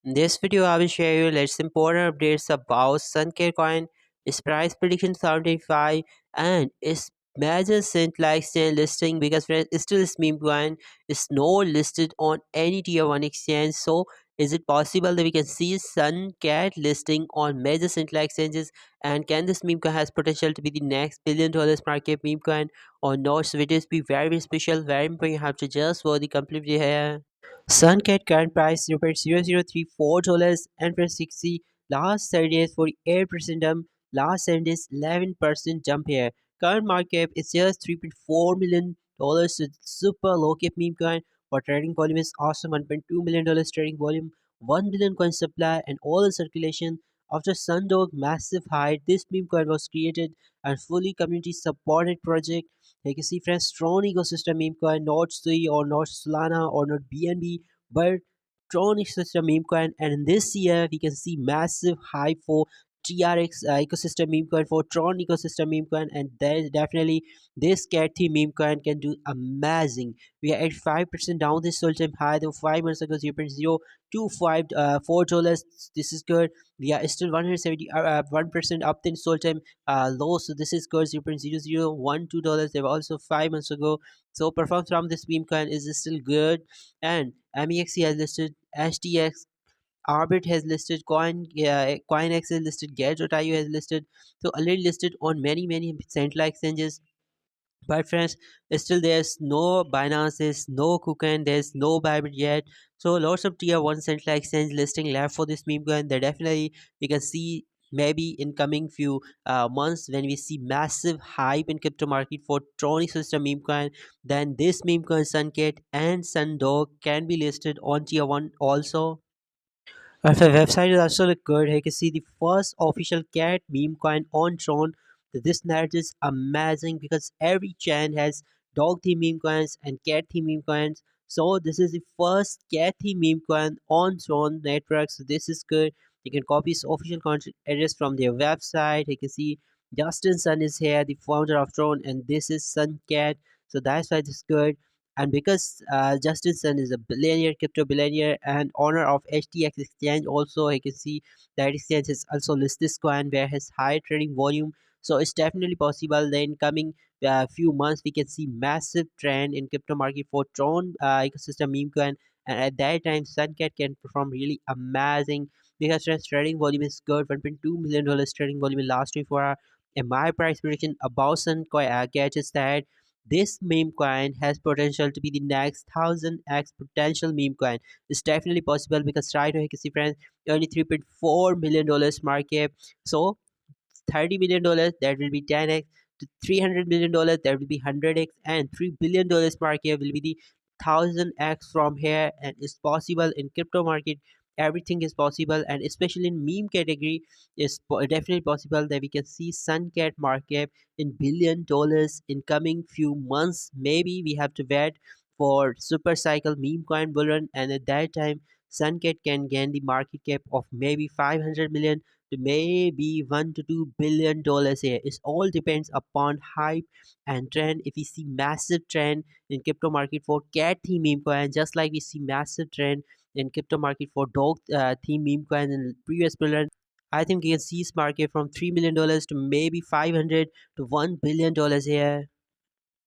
In this video, I will share you latest important updates about Suncare coin, its price prediction 75, and its major cent like exchange listing because friends, still this meme coin is not listed on any tier 1 exchange. So, is it possible that we can see Suncat listing on major cent like exchanges? And can this meme coin has potential to be the next $1 billion market meme coin or not? So, it is be very special, very important. You have to just for the complete video here. Suncat current price $0.0034 and for 60 last 30 days 48% jump, last 7 days 11% jump here. Current market cap is just $3.4 million, so super low cap meme coin for trading volume is awesome $1.2 million trading volume, 1 billion coin supply and all in circulation. After Sundog massive height, this meme coin was created and fully community supported project. You can see friends, strong ecosystem meme coin, not Sui or not Solana or not BNB, but Tron ecosystem meme coin. And in this year, we can see massive hype for TRX ecosystem meme coin, for Tron ecosystem meme coin, and there definitely this cat theme meme coin can do amazing. We are at 5% down this all time high, though 5 months ago 0.025 $4. This is good. We are still 1% up in all time low, so this is good. $0.0012. They were also 5 months ago, so performance from this meme coin is still good. And MEXC has listed, HTX Arbit has listed, CoinX has listed, Get.io has listed, so already listed on many central exchanges. But friends, still there's no Binance, there's no Kukan, there's no Bybit yet. So lots of tier 1 central exchange listing left for this meme coin. That definitely we can see maybe in coming few months when we see massive hype in crypto market for Tronic system meme coin, then this meme coin Suncat and Sundog can be listed on tier 1 also. The website is also look good. You can see the first official cat meme coin on Tron. This narrative is amazing because every chain has dog theme meme coins and cat theme meme coins. So this is the first cat theme meme coin on Tron network. So this is good. You can copy his official contact address from their website. You can see Justin Sun is here, the founder of Tron, and this is Sun Cat. So that's why this is good. And because Justin Sun is a billionaire, crypto billionaire, and owner of HTX exchange, also you can see that exchange has also listed this coin where has high trading volume. So it's definitely possible that in coming few months we can see massive trend in crypto market for Tron ecosystem meme coin, and at that time Suncat can perform really amazing because its trading volume is good, $1.2 million trading volume in last 24 hours. And my price prediction about Suncat is that this meme coin has potential to be the next 1000x potential meme coin. It's definitely possible because right now you can see friends only $3.4 million market. So $30 million that will be 10x, to $300 million that will be 100x, and $3 billion market will be the 1000x from here. And it's possible in crypto market, everything is possible, and especially in meme category is definitely possible that we can see Suncat market in $1 billion in coming few months. Maybe we have to wait for super cycle meme coin bull run, and at that time Suncat can gain the market cap of maybe 500 million to maybe $1 to $2 billion here. It all depends upon hype and trend. If we see massive trend in crypto market for cat theme meme coin, just like we see massive trend in crypto market for dog theme meme coin in previous bull, I think you can see this market from $3 million to maybe 500 to $1 billion here.